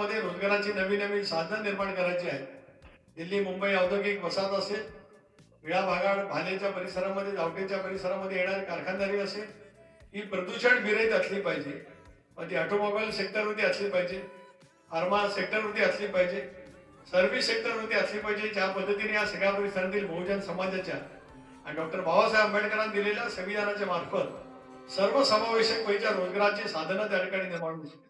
परिसरामध्ये रोजगाराची नवी नवी साधनं निर्माण करायची आहे। दिल्ली मुंबई औद्योगिक वसाहत असेल, विळा भागाड भालेच्या परिसरामध्ये, जावटेच्या परिसरामध्ये येणारे कारखानदारी असेल, ही प्रदूषण विरहित असली पाहिजे। मग ती ऑटोमोबाईल सेक्टरवरती असली पाहिजे, फार्मा सेक्टरवरती असली पाहिजे, सर्व्हिस सेक्टरवरती असली पाहिजे। ज्या पद्धतीने या सगळ्या परिसरातील बहुजन समाजाच्या आणि डॉक्टर बाबासाहेब आंबेडकरांनी दिलेल्या संविधानाच्या मार्फत सर्वसमावेशक पैकी रोजगाराची साधनं त्या ठिकाणी निर्माण होऊ शकतात।